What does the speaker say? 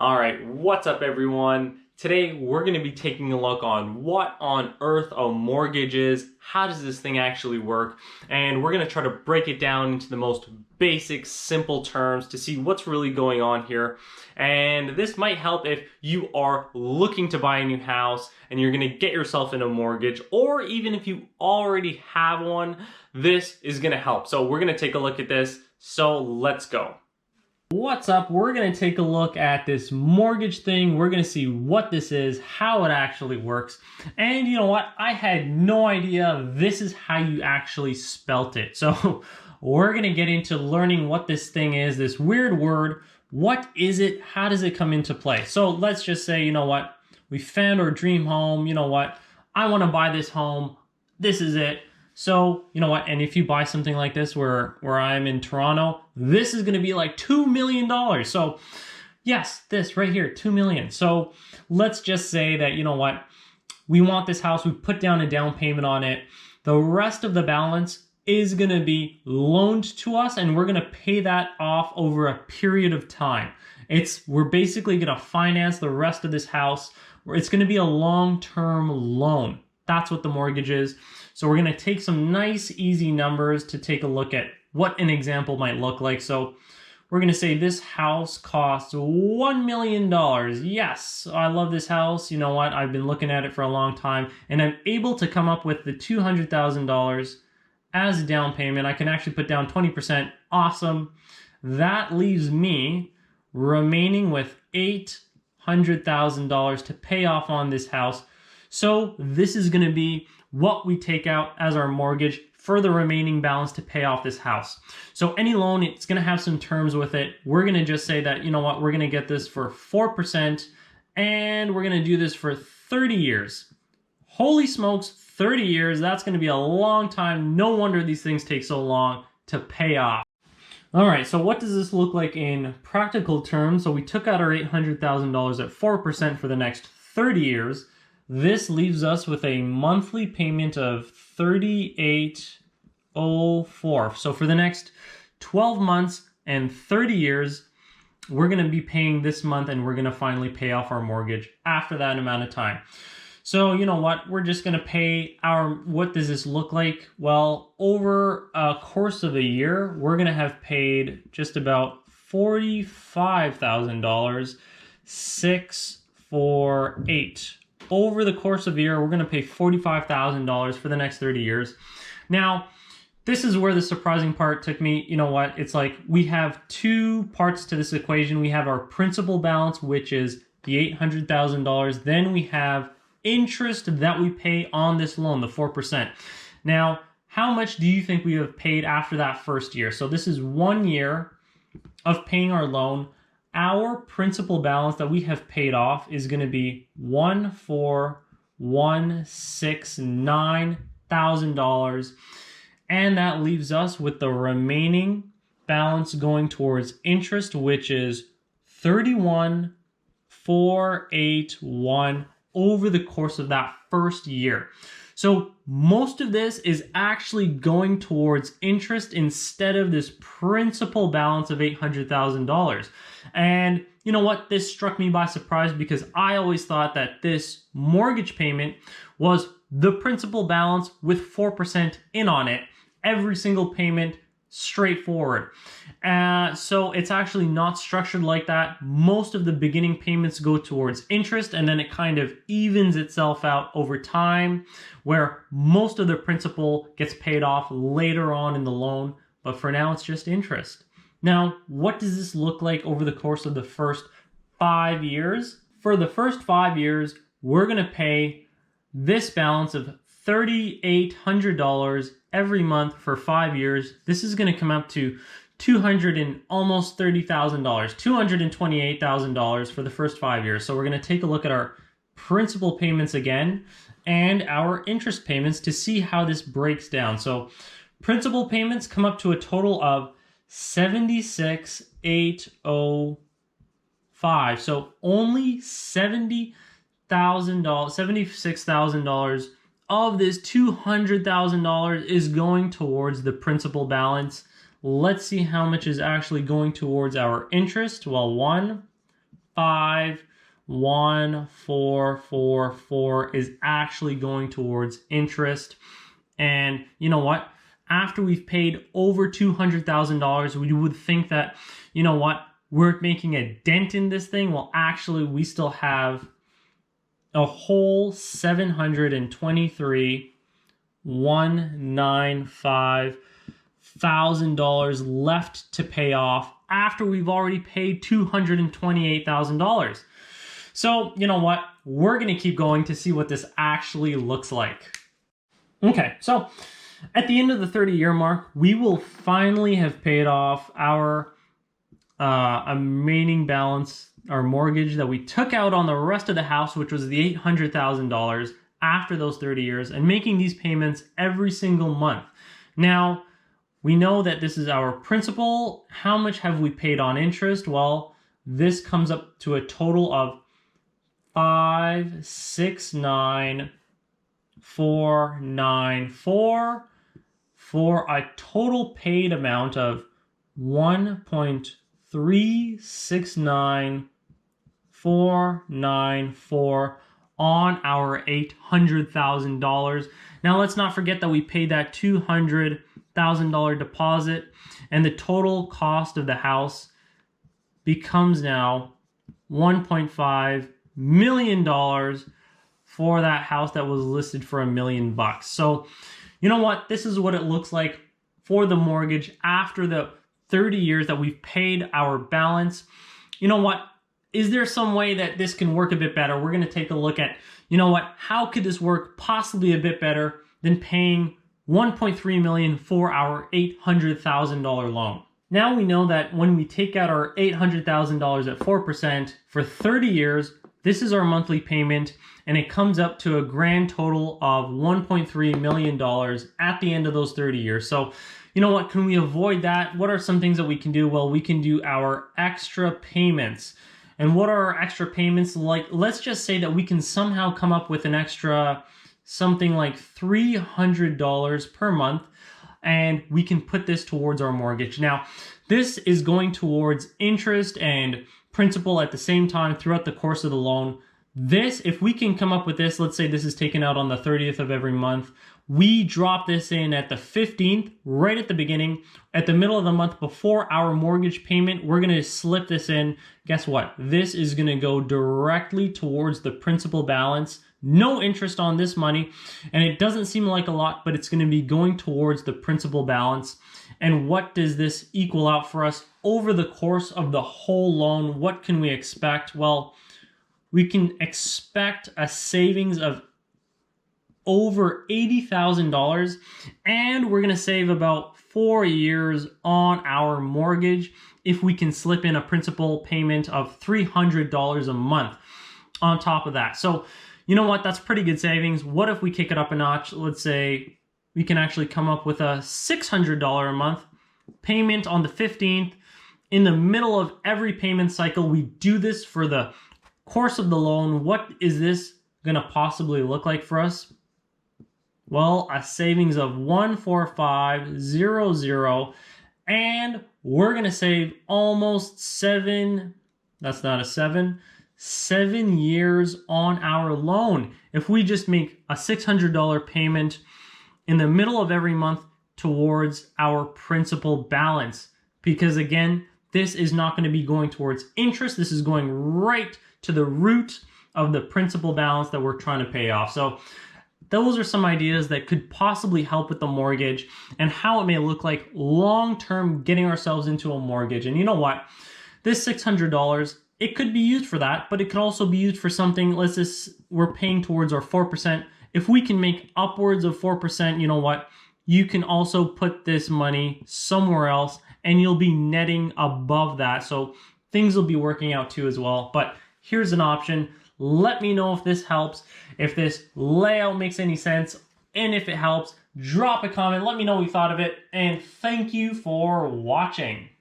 All right, what's up everyone? Today we're going to be taking a look on what on earth a mortgage is, how does this thing actually work, and we're going to try to break it down into the most basic, simple terms to see what's really going on here. And this might help if you are looking to buy a new house and you're going to get yourself in a mortgage, or even if you already have one, this is going to help. So we're going to take a look at this, so let's go. What's up? We're going to take a look at this mortgage thing. We're going to see what this is, how it actually works. And you know what? I had no idea this is how you actually spelt it. So we're going to get into learning what this thing is, this weird word. What is it? How does it come into play? So let's just say, you know what? We found our dream home. You know what? I want to buy this home. This is it. So, you know what, and if you buy something like this where I'm in Toronto, this is going to be like $2 million. So, yes, this right here, $2 million. So, let's just say that, you know what, we want this house, we put down a down payment on it. The rest of the balance is going to be loaned to us, and we're going to pay that off over a period of time. We're basically going to finance the rest of this house. It's going to be a long-term loan. That's what the mortgage is. So we're going to take some nice, easy numbers to take a look at what an example might look like. So we're going to say this house costs $1 million. Yes, I love this house. You know what? I've been looking at it for a long time, and I'm able to come up with the $200,000 as a down payment. I can actually put down 20%. Awesome. That leaves me remaining with $800,000 to pay off on this house. So this is going to be what we take out as our mortgage for the remaining balance to pay off this house. So any loan, it's going to have some terms with it. We're going to just say that, you know what, we're going to get this for 4%, and we're going to do this for 30 years. Holy smokes, 30 years. That's going to be a long time. No wonder these things take so long to pay off. All right, so what does this look like in practical terms? So we took out our $800,000 at 4% for the next 30 years. This leaves us with a monthly payment of $38.04. So for the next 12 months and 30 years, we're going to be paying this month, and we're going to finally pay off our mortgage after that amount of time. So you know what? We're just going to pay what does this look like? Well, over a course of a year, we're going to have paid just about $45,000, 648. Over the course of a year, we're going to pay $45,000 for the next 30 years. Now, this is where the surprising part took me. You know what? It's like we have two parts to this equation. We have our principal balance, which is the $800,000. Then we have interest that we pay on this loan, the 4%. Now, how much do you think we have paid after that first year? So this is 1 year of paying our loan. Our principal balance that we have paid off is going to be $1,469,000, and that leaves us with the remaining balance going towards interest, which is $31,481 over the course of that first year. So most of this is actually going towards interest instead of this principal balance of $800,000. And you know what? This struck me by surprise because I always thought that this mortgage payment was the principal balance with 4% in on it. Every single payment straightforward. So it's actually not structured like that. Most of the beginning payments go towards interest, and then it kind of evens itself out over time, where most of the principal gets paid off later on in the loan, but for now it's just interest. Now, what does this look like over the course of the first 5 years? For the first 5 years, we're going to pay this balance of $3,800 every month for 5 years. This is going to come up to almost $30,000, $228,000 for the first 5 years. So we're going to take a look at our principal payments again and our interest payments to see how this breaks down. So principal payments come up to a total of $76,805. So only $76,000 of this $200,000 is going towards the principal balance. Let's see how much is actually going towards our interest. Well, 1, 1.5444 is actually going towards interest. And you know what? After we've paid over $200,000, we would think that, you know what, we're making a dent in this thing. Well, actually, we still have a whole $723,195,000 left to pay off after we've already paid $228,000. So, you know what? We're going to keep going to see what this actually looks like. Okay, so at the end of the 30-year mark, we will finally have paid off our remaining balance, our mortgage that we took out on the rest of the house, which was the $800,000 after those 30 years, and making these payments every single month. Now, we know that this is our principal. How much have we paid on interest? Well, this comes up to a total of $569,494 for a total paid amount of $1.369494 on our $800,000. Now let's not forget that we paid that $200,000 deposit, and the total cost of the house becomes now $1.5 million for that house that was listed for $1 million. So, you know what? This is what it looks like for the mortgage after the 30 years that we've paid our balance. You know what? Is there some way that this can work a bit better? We're going to take a look at, you know what? How could this work possibly a bit better than paying $1.3 million for our $800,000 loan? Now we know that when we take out our $800,000 at 4% for 30 years, this is our monthly payment, and it comes up to a grand total of $1.3 million at the end of those 30 years. So, you know what, can we avoid that? What are some things that we can do? Well, we can do our extra payments. And what are our extra payments like? Let's just say that we can somehow come up with an extra something like $300 per month, and we can put this towards our mortgage. Now, this is going towards interest and principal at the same time throughout the course of the loan. This, if we can come up with this, let's say this is taken out on the 30th of every month, we drop this in at the 15th, right at the beginning, at the middle of the month before our mortgage payment, we're going to slip this in. Guess what? This is going to go directly towards the principal balance. No interest on this money, and it doesn't seem like a lot, but it's going to be going towards the principal balance. And what does this equal out for us over the course of the whole loan? What can we expect? Well, we can expect a savings of over $80,000, and we're going to save about 4 years on our mortgage if we can slip in a principal payment of $300 a month on top of that. So, you know what? That's pretty good savings. What if we kick it up a notch? Let's say we can actually come up with a $600 a month payment on the 15th. In the middle of every payment cycle, we do this for the course of the loan. What is this going to possibly look like for us? Well, a savings of $14500, and we're going to save almost 7 years on our loan if we just make a $600 payment in the middle of every month towards our principal balance. Because again, this is not going to be going towards interest. This is going right to the root of the principal balance that we're trying to pay off. So those are some ideas that could possibly help with the mortgage and how it may look like long-term getting ourselves into a mortgage. And you know what? This $600, it could be used for that, but it could also be used for something. Let's just, we're paying towards our 4%. If we can make upwards of 4%, you know what? You can also put this money somewhere else and you'll be netting above that. So things will be working out too as well. But here's an option. Let me know if this helps, if this layout makes any sense, and if it helps, drop a comment. Let me know what you thought of it, and thank you for watching.